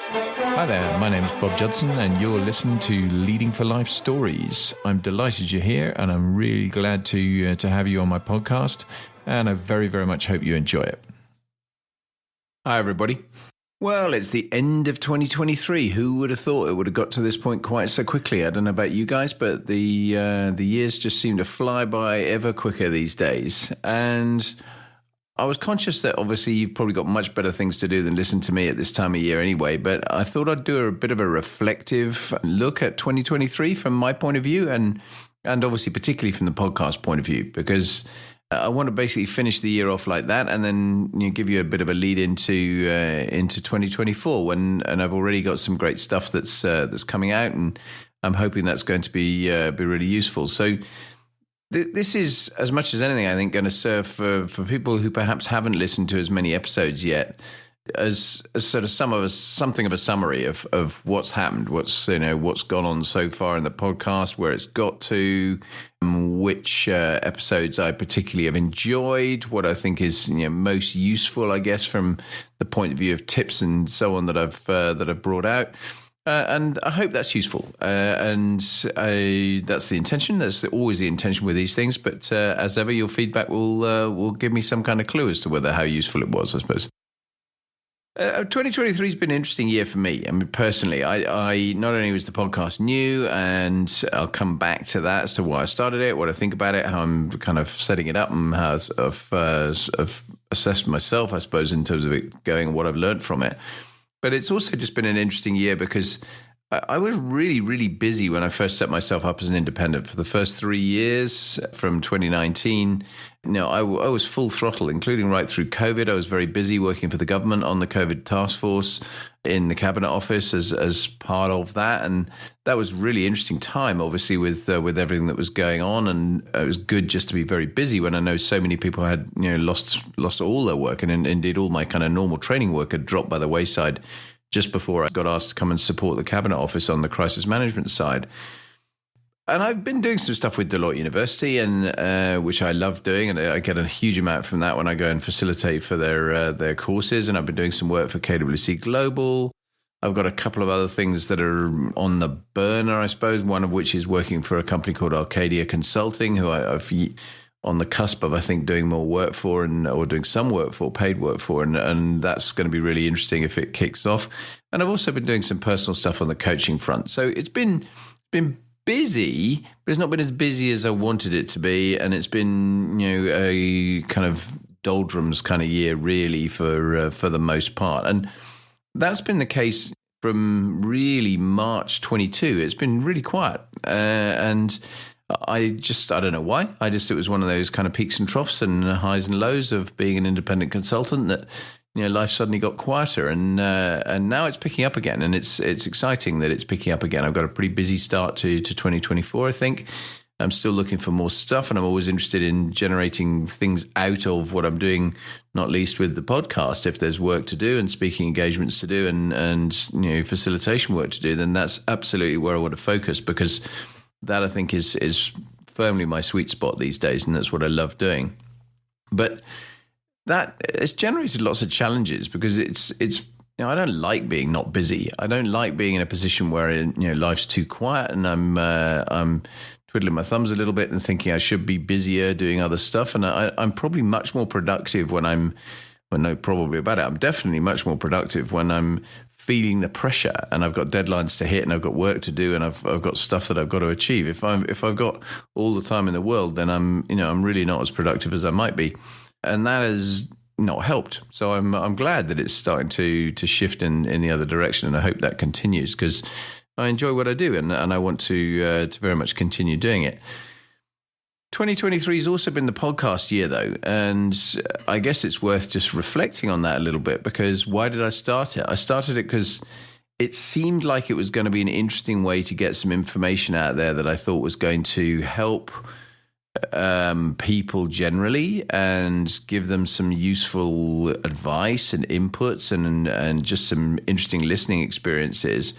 Hi there, my name is Bob Judson and you're listening to Leading for Life Stories. I'm delighted you're here and I'm really glad to have you on my podcast, and I very, very much hope you enjoy it. Hi everybody. Well, it's the end of 2023. Who would have thought it would have got to this point quite so quickly? I don't know about you guys, but the years just seem to fly by ever quicker these days. And I was conscious that obviously you've probably got much better things to do than listen to me at this time of year anyway, but I thought I'd do a bit of a reflective look at 2023 from my point of view and obviously particularly from the podcast point of view, because I want to basically finish the year off like that and then give you a bit of a lead into 2024 and I've already got some great stuff that's coming out, and I'm hoping that's going to be really useful. So this is, as much as anything, I think, going to serve for people who perhaps haven't listened to as many episodes yet, as sort of something of a summary of what's happened, what's gone on so far in the podcast, where it's got to, which episodes I particularly have enjoyed, what I think is most useful, I guess, from the point of view of tips and so on that I've brought out. And I hope that's useful. That's the intention. That's always the intention with these things. But as ever, your feedback will give me some kind of clue as to how useful it was, I suppose. 2023 has been an interesting year for me. I mean, personally, I not only was the podcast new, and I'll come back to that as to why I started it, what I think about it, how I'm kind of setting it up, and how I've assessed myself, I suppose, in terms of it going and what I've learned from it. But it's also just been an interesting year because I was really, really busy when I first set myself up as an independent. For the first 3 years from 2019, I was full throttle, including right through COVID. I was very busy working for the government on the COVID task force in the cabinet office as part of that. And that was a really interesting time, obviously, with everything that was going on. And it was good just to be very busy when I know so many people had lost all their work. And indeed, all my kind of normal training work had dropped by the wayside just before I got asked to come and support the cabinet office on the crisis management side. And I've been doing some stuff with Deloitte University, and which I love doing, and I get a huge amount from that when I go and facilitate for their courses. And I've been doing some work for KWC Global. I've got a couple of other things that are on the burner, I suppose, one of which is working for a company called Arcadia Consulting, who I've on the cusp of, I think, doing more work for or doing some work for, paid work for. And that's going to be really interesting if it kicks off. And I've also been doing some personal stuff on the coaching front. So it's been busy, but it's not been as busy as I wanted it to be. And it's been, a kind of doldrums kind of year, really, for the most part. And that's been the case from really March 22. It's been really quiet. And I don't know why. It was one of those kind of peaks and troughs and highs and lows of being an independent consultant that, life suddenly got quieter, and now it's picking up again, and it's exciting that it's picking up again. I've got a pretty busy start to 2024, I think. I'm still looking for more stuff, and I'm always interested in generating things out of what I'm doing, not least with the podcast. If there's work to do and speaking engagements to do and facilitation work to do, then that's absolutely where I want to focus, because that, I think, is firmly my sweet spot these days, and that's what I love doing. But that has generated lots of challenges, because it's I don't like being not busy. I don't like being in a position where life's too quiet and I'm twiddling my thumbs a little bit and thinking I should be busier doing other stuff. And I'm probably much more productive I'm definitely much more productive when I'm feeling the pressure and I've got deadlines to hit and I've got work to do and I've got stuff that I've got to achieve. If I've got all the time in the world, then I'm really not as productive as I might be. And that has not helped. So I'm glad that it's starting to shift in the other direction, and I hope that continues, because I enjoy what I do and I want to very much continue doing it. 2023 has also been the podcast year, though, and I guess it's worth just reflecting on that a little bit, because why did I start it? I started it because it seemed like it was going to be an interesting way to get some information out there that I thought was going to help people generally and give them some useful advice and inputs and just some interesting listening experiences.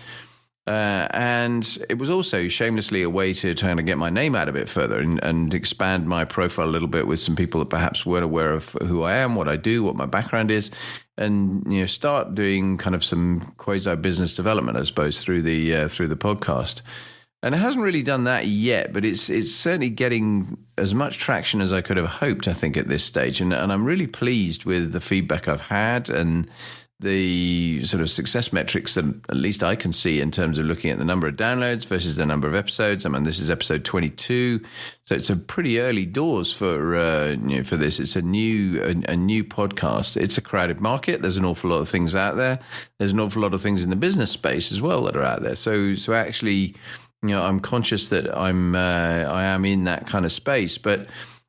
And it was also shamelessly a way to try to get my name out a bit further and expand my profile a little bit with some people that perhaps weren't aware of who I am, what I do, what my background is. and start doing kind of some quasi business development, I suppose, through the podcast. And it hasn't really done that yet, but it's certainly getting as much traction as I could have hoped, I think, at this stage. And I'm really pleased with the feedback I've had and the sort of success metrics that at least I can see in terms of looking at the number of downloads versus the number of episodes. I mean, this is episode 22, so it's a pretty early doors for this. It's a new podcast. It's a crowded market. There's an awful lot of things out there. There's an awful lot of things in the business space as well that are out there. So actually, I'm conscious that I am in that kind of space, but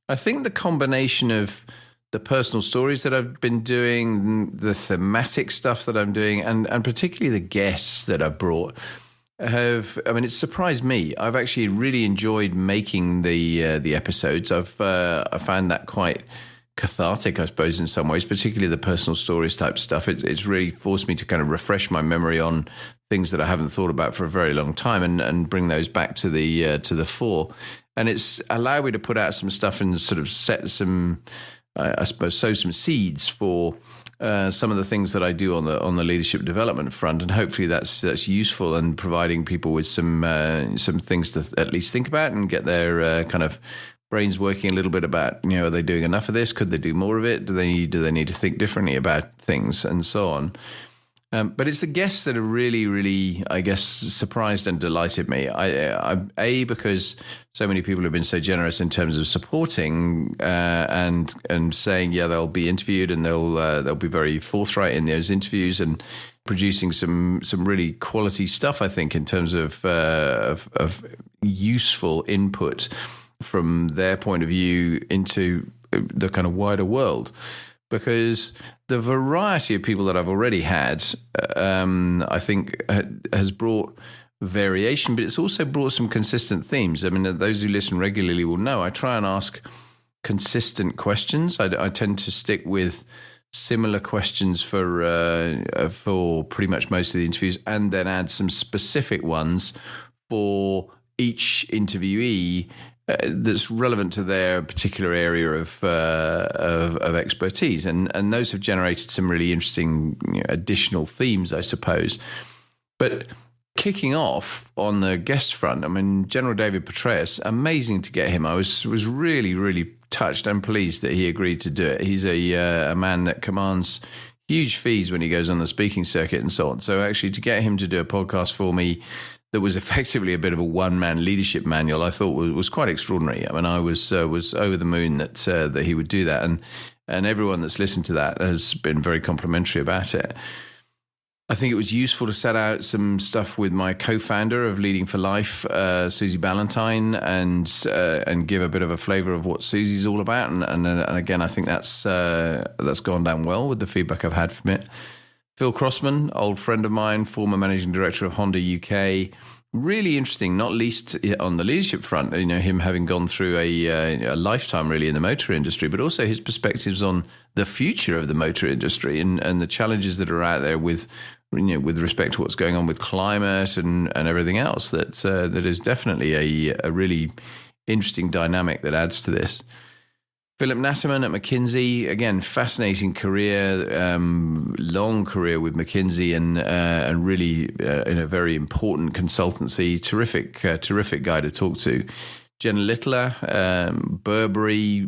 I think the combination of the personal stories that I've been doing, the thematic stuff that I'm doing, and particularly the guests that I've brought it's surprised me. I've actually really enjoyed making the episodes. I found that quite cathartic, I suppose, in some ways, particularly the personal stories type stuff. It's really forced me to kind of refresh my memory on things that I haven't thought about for a very long time and bring those back to the fore. And it's allowed me to put out some stuff and sort of set some, I suppose, sow some seeds for some of the things that I do on the leadership development front, and hopefully that's useful and providing people with some things to at least think about and get their kind of brains working a little bit about, are they doing enough of this? Could they do more of it? Do they need to think differently about things and so on? But it's the guests that have really, really, I guess, surprised and delighted me. Because so many people have been so generous in terms of supporting and saying, yeah, they'll be interviewed and they'll be very forthright in those interviews and producing some really quality stuff, I think, in terms of useful input from their point of view into the kind of wider world. Because the variety of people that I've already had, I think, has brought variation, but it's also brought some consistent themes. I mean, those who listen regularly will know I try and ask consistent questions. I tend to stick with similar questions for pretty much most of the interviews, and then add some specific ones for each interviewee that's relevant to their particular area of expertise, and those have generated some really interesting additional themes, I suppose. But kicking off on the guest front, I mean, General David Petraeus, amazing to get him. I was really, really touched and pleased that he agreed to do it. He's a man that commands huge fees when he goes on the speaking circuit and so on. So actually, to get him to do a podcast for me that was effectively a bit of a one-man leadership manual, I thought was quite extraordinary. I mean, I was over the moon that he would do that, and everyone that's listened to that has been very complimentary about it. I think it was useful to set out some stuff with my co-founder of Leading for Life, Susie Ballantyne, and give a bit of a flavour of what Susie's all about. And again, I think that's gone down well with the feedback I've had from it. Phil Crossman, old friend of mine, former managing director of Honda UK. Really interesting, not least on the leadership front, him having gone through a lifetime really in the motor industry, but also his perspectives on the future of the motor industry and the challenges that are out there with respect to what's going on with climate and everything else that is definitely a really interesting dynamic that adds to this. Philip Natterman at McKinsey, again, fascinating career, long career with McKinsey and really in a very important consultancy. Terrific guy to talk to. Jenna Littler, Burberry,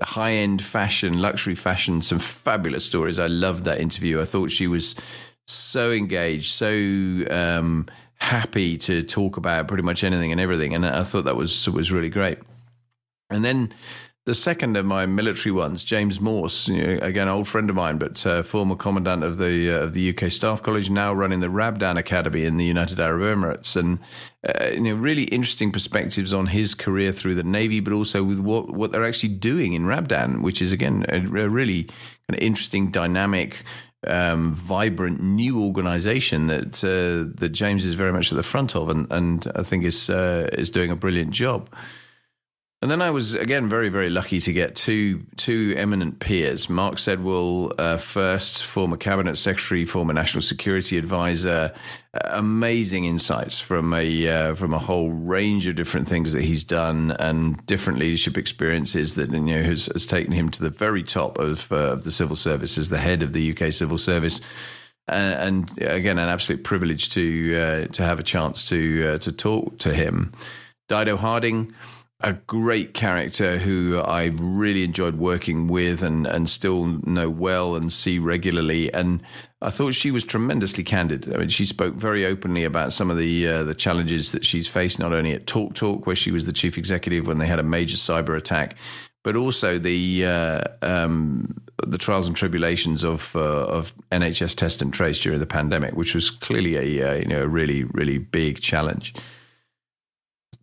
high-end fashion, luxury fashion, some fabulous stories. I loved that interview. I thought she was so engaged, so happy to talk about pretty much anything and everything. And I thought that was really great. And then the second of my military ones, James Morse, again, old friend of mine, but former commandant of the UK Staff College, now running the Rabdan Academy in the United Arab Emirates, and really interesting perspectives on his career through the Navy, but also with what they're actually doing in Rabdan, which is again a really kind of interesting, dynamic, vibrant new organisation that James is very much at the front of, and I think is doing a brilliant job. And then I was, again, very, very lucky to get two eminent peers. Mark Sedwill, first former cabinet secretary, former national security advisor, amazing insights from a whole range of different things that he's done and different leadership experiences that has taken him to the very top of the civil service as the head of the UK civil service. And again, an absolute privilege to have a chance to talk to him. Dido Harding, a great character who I really enjoyed working with and still know well and see regularly. And I thought she was tremendously candid. I mean, she spoke very openly about some of the challenges that she's faced, not only at TalkTalk, where she was the chief executive when they had a major cyber attack, but also the trials and tribulations of NHS test and trace during the pandemic, which was clearly a really, really big challenge.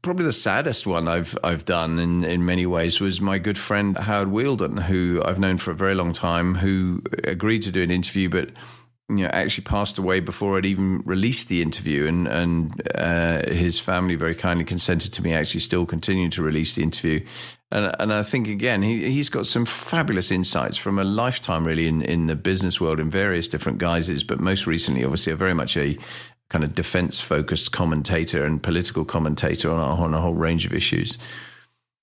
Probably the saddest one I've done in many ways was my good friend Howard Wielden, who I've known for a very long time, who agreed to do an interview, but actually passed away before I'd even released the interview, and his family very kindly consented to me actually still continuing to release the interview. And I think, again, he's got some fabulous insights from a lifetime, really, in the business world in various different guises, but most recently, obviously, very much a kind of defense-focused commentator and political commentator on a whole range of issues.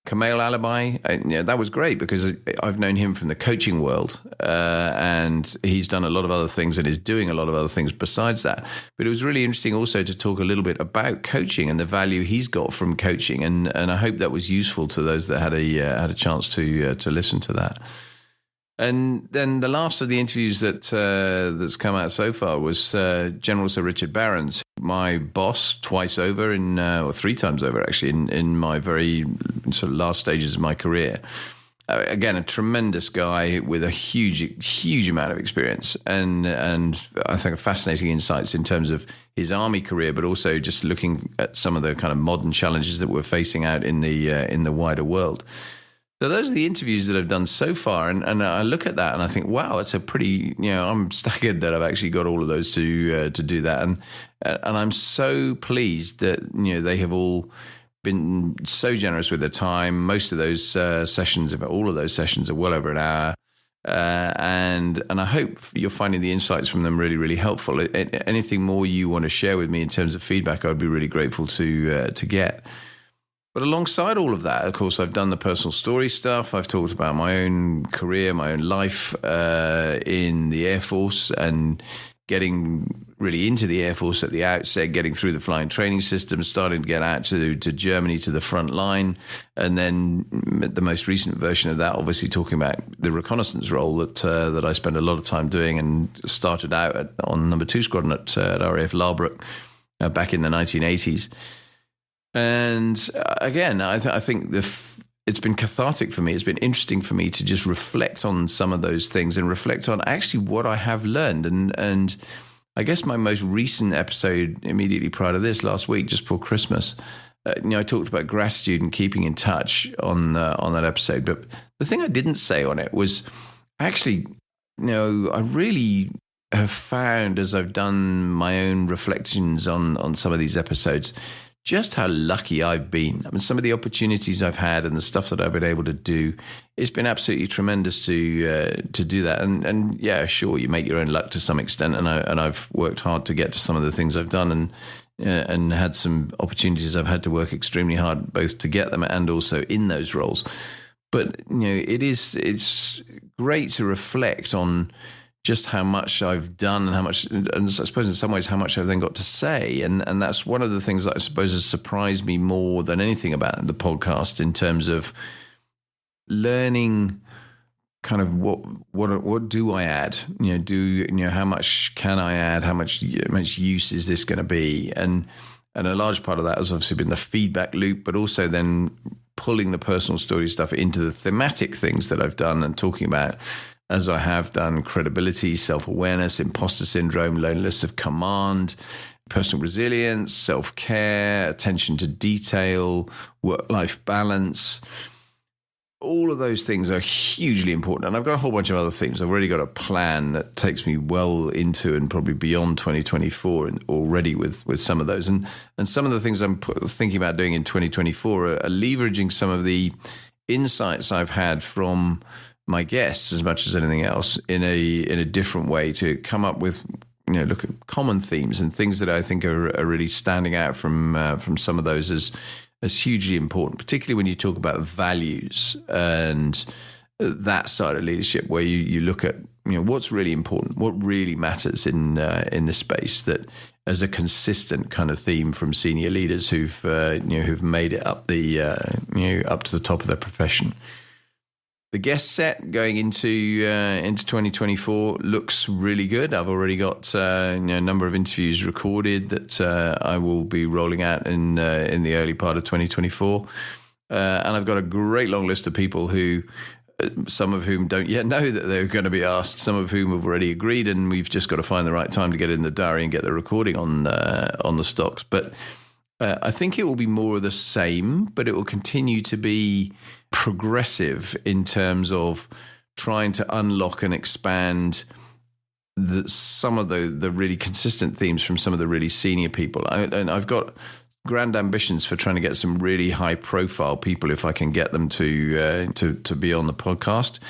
Kamal Alibi, that was great because I've known him from the coaching world, and he's done a lot of other things and is doing a lot of other things besides that. But it was really interesting also to talk a little bit about coaching and the value he's got from coaching, and I hope that was useful to those that had a chance to listen to that. And then the last of the interviews that's come out so far was General Sir Richard Barrons, my boss twice over or three times over actually in my very sort of last stages of my career. Again, a tremendous guy with a huge amount of experience and I think fascinating insights in terms of his army career, but also just looking at some of the kind of modern challenges that we're facing out in the wider world. So those are the interviews that I've done so far, and I look at that and I think, wow, it's a pretty, I'm staggered that I've actually got all of those to do that, and I'm so pleased that they have all been so generous with their time. Most of those sessions, if all of those sessions, are well over an hour, and I hope you're finding the insights from them really, really helpful. Anything more you want to share with me in terms of feedback, I'd be really grateful to get. But alongside all of that, of course, I've done the personal story stuff. I've talked about my own career, my own life in the Air Force and getting really into the Air Force at the outset, getting through the flying training system, starting to get out to Germany, to the front line. And then the most recent version of that, obviously talking about the reconnaissance role that I spent a lot of time doing and started out on number 2 squadron at RAF Larbrook back in the 1980s. And again, I think it's been cathartic for me. It's been interesting for me to just reflect on some of those things and reflect on actually what I have learned. And I guess my most recent episode immediately prior to this, last week, just before Christmas, I talked about gratitude and keeping in touch on that episode. But the thing I didn't say on it was actually, I really have found, as I've done my own reflections on some of these episodes, just how lucky I've been. I mean, some of the opportunities I've had and the stuff that I've been able to do, it's been absolutely tremendous to do that. And yeah, sure, you make your own luck to some extent. And I've worked hard to get to some of the things I've done and had some opportunities I've had to work extremely hard both to get them and also in those roles. But it's great to reflect on just how much I've done and how much, and I suppose in some ways how much I've then got to say. And that's one of the things that I suppose has surprised me more than anything about the podcast in terms of learning kind of what do I add? How much can I add? How much use is this going to be? And a large part of that has obviously been the feedback loop, but also then pulling the personal story stuff into the thematic things that I've done and talking about, as I have done, credibility, self-awareness, imposter syndrome, loneliness of command, personal resilience, self-care, attention to detail, work-life balance. all of those things are hugely important. And I've got a whole bunch of other things. I've already got a plan that takes me well into and probably beyond 2024 and already with some of those. And some of the things I'm thinking about doing in 2024 are leveraging some of the insights I've had from my guests as much as anything else in a different way to come up with, look at common themes and things that I think are really standing out from some of those as hugely important, particularly when you talk about values and that side of leadership, where you look at what's really important, what really matters in this space, that as a consistent kind of theme from senior leaders who've made it up up to the top of their profession. The guest set going into 2024 looks really good. I've already got a number of interviews recorded that I will be rolling out in the early part of 2024, and I've got a great long list of people who, some of whom don't yet know that they're going to be asked, some of whom have already agreed, and we've just got to find the right time to get in the diary and get the recording on the stocks. But I think it will be more of the same, but it will continue to be progressive in terms of trying to unlock and expand some of the really consistent themes from some of the really senior people. And I've got grand ambitions for trying to get some really high profile people, if I can get them to be on the podcast,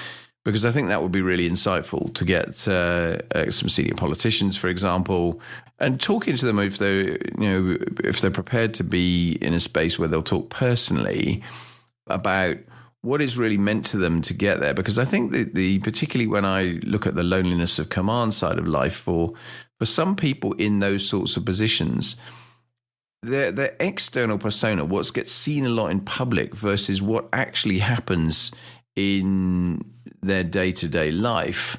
because I think that would be really insightful to get some senior politicians, for example, and talking to them if they're prepared to be in a space where they'll talk personally about what is really meant to them to get there. Because I think that particularly when I look at the loneliness of command side of life, for some people in those sorts of positions, their external persona, what gets seen a lot in public versus what actually happens in their day-to-day life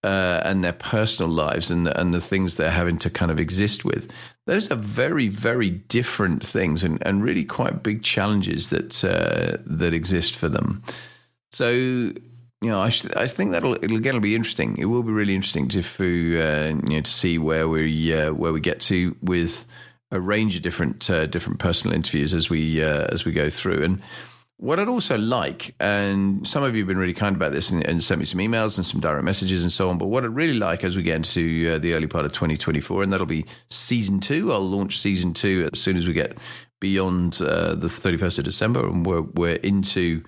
and their personal lives and the things they're having to kind of exist with. Those are very, very different things and really quite big challenges that exist for them. So, I think it'll be interesting. It will be really interesting to see where we get to with a range of different personal interviews as we go through. And what I'd also like, and some of you have been really kind about this and sent me some emails and some direct messages and so on, but what I'd really like as we get into the early part of 2024, and that'll be season 2. I'll launch season 2 as soon as we get beyond the 31st of December and we're into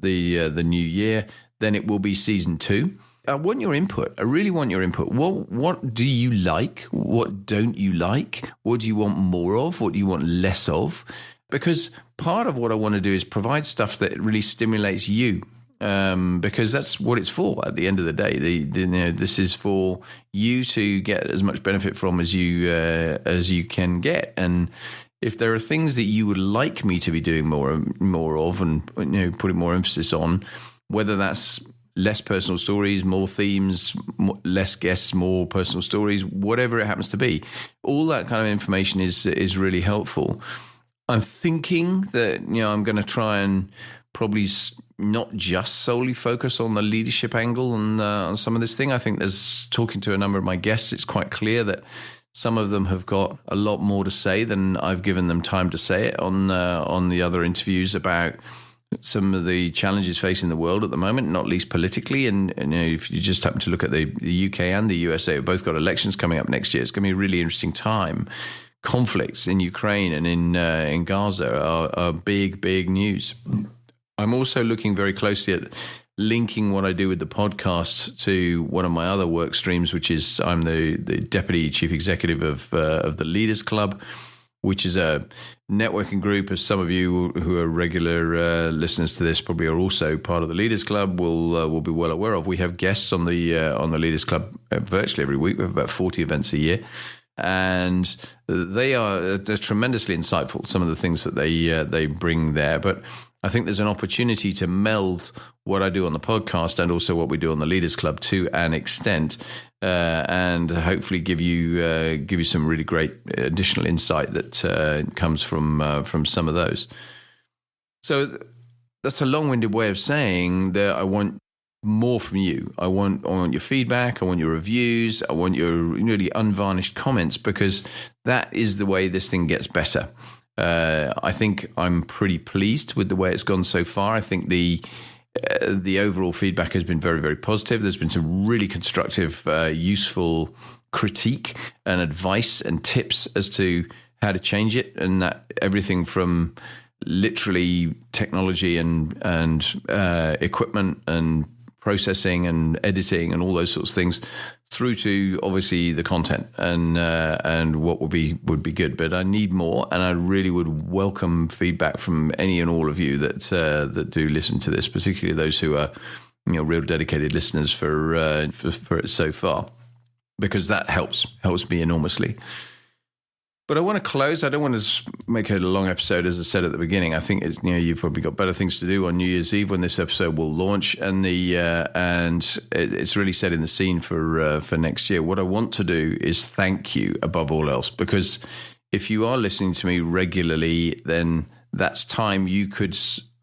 the new year. Then it will be season 2. I want your input. I really want your input. What do you like? What don't you like? What do you want more of? What do you want less of? Because part of what I want to do is provide stuff that really stimulates you, because that's what it's for at the end of the day. This is for you to get as much benefit from as you can get. And if there are things that you would like me to be doing more of and putting more emphasis on, whether that's less personal stories, more themes, less guests, more personal stories, whatever it happens to be, all that kind of information is really helpful. I'm thinking that, I'm going to try and probably not just solely focus on the leadership angle on some of this thing. I think talking to a number of my guests, it's quite clear that some of them have got a lot more to say than I've given them time to say it on the other interviews about some of the challenges facing the world at the moment, not least politically. And if you just happen to look at the UK and the USA, we've both got elections coming up next year. It's going to be a really interesting time. Conflicts in Ukraine and in Gaza are big, big news. I'm also looking very closely at linking what I do with the podcast to one of my other work streams, which is I'm the Deputy Chief Executive of the Leaders Club, which is a networking group. As some of you who are regular listeners to this probably are also part of the Leaders Club will be well aware of. We have guests on the Leaders Club virtually every week. We have about 40 events a year. And they're tremendously insightful, some of the things that they bring there. But I think there's an opportunity to meld what I do on the podcast and also what we do on the Leaders Club to an extent, and hopefully give you some really great additional insight that comes from some of those. So that's a long-winded way of saying that I want more from you. I want your feedback. I want your reviews. I want your really unvarnished comments, because that is the way this thing gets better. I think I'm pretty pleased with the way it's gone so far. I think the overall feedback has been very, very positive. There's been some really constructive, useful critique and advice and tips as to how to change it, and that everything from literally technology and equipment and processing and editing and all those sorts of things, through to obviously the content and what would be good. But I need more, and I really would welcome feedback from any and all of you that do listen to this, particularly those who are real dedicated listeners for it so far, because that helps me enormously. But I want to close. I don't want to make it a long episode, as I said at the beginning. I think you've probably got better things to do on New Year's Eve when this episode will launch, and it's really setting the scene for next year. What I want to do is thank you above all else, because if you are listening to me regularly, then that's time you could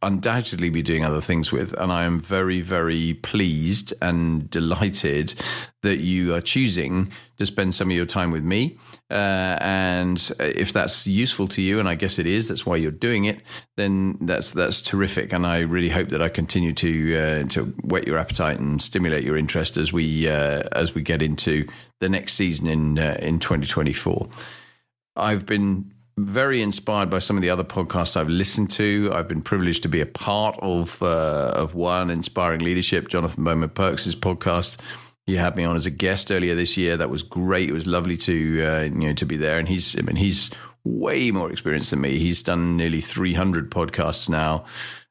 undoubtedly be doing other things with, and I am very, very pleased and delighted that you are choosing to spend some of your time with me. And if that's useful to you, and I guess it is, that's why you're doing it, then that's terrific. And I really hope that I continue to whet your appetite and stimulate your interest as we get into the next season in 2024. I've been very inspired by some of the other podcasts I've listened to. I've been privileged to be a part of one, Inspiring Leadership, Jonathan Bowman Perks' podcast. He had me on as a guest earlier this year. That was great. It was lovely to be there. And he's way more experienced than me. He's done nearly 300 podcasts now,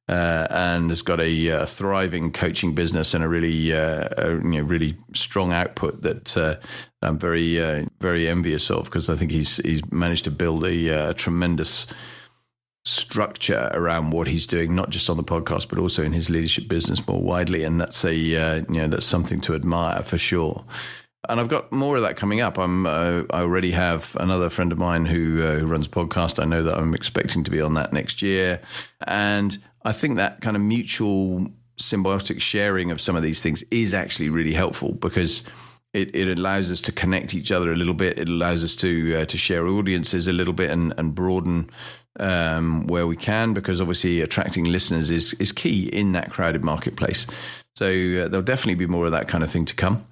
and has got a thriving coaching business and a really strong output that I'm very very envious of, because I think he's managed to build a tremendous structure around what he's doing, not just on the podcast, but also in his leadership business more widely. And that's that's something to admire for sure. And I've got more of that coming up. I already have another friend of mine who runs a podcast. I know that I'm expecting to be on that next year. And I think that kind of mutual symbiotic sharing of some of these things is actually really helpful, because it allows us to connect each other a little bit. It allows us to share audiences a little bit and broaden where we can, because obviously attracting listeners is key in that crowded marketplace. So there'll definitely be more of that kind of thing to come.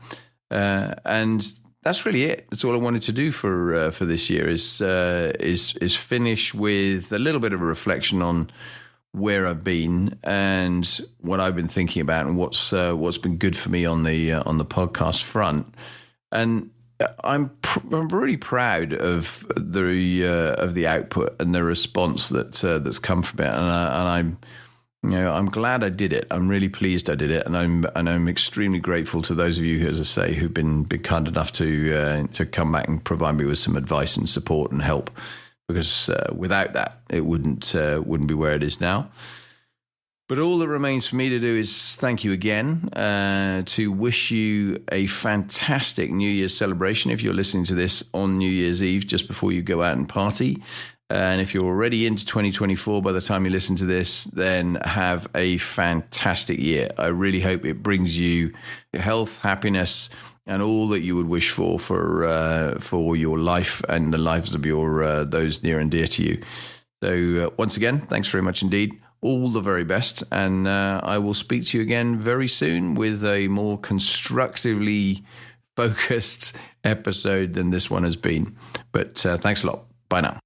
And that's really it. That's all I wanted to do for this year is finish with a little bit of a reflection on where I've been and what I've been thinking about, and what's been good for me on the podcast front. And I'm really proud of the output and the response that's come from it, and I'm glad I did it. I'm really pleased I did it, and I'm extremely grateful to those of you, as I say, who've been kind enough to come back and provide me with some advice and support and help. Because without that, it wouldn't be where it is now. But all that remains for me to do is thank you again, to wish you a fantastic New Year's celebration if you're listening to this on New Year's Eve, just before you go out and party. And if you're already into 2024 by the time you listen to this, then have a fantastic year. I really hope it brings you health, happiness, and all that you would wish for your life and the lives of your those near and dear to you. So once again, thanks very much indeed. All the very best, and I will speak to you again very soon with a more constructively focused episode than this one has been. But thanks a lot. Bye now.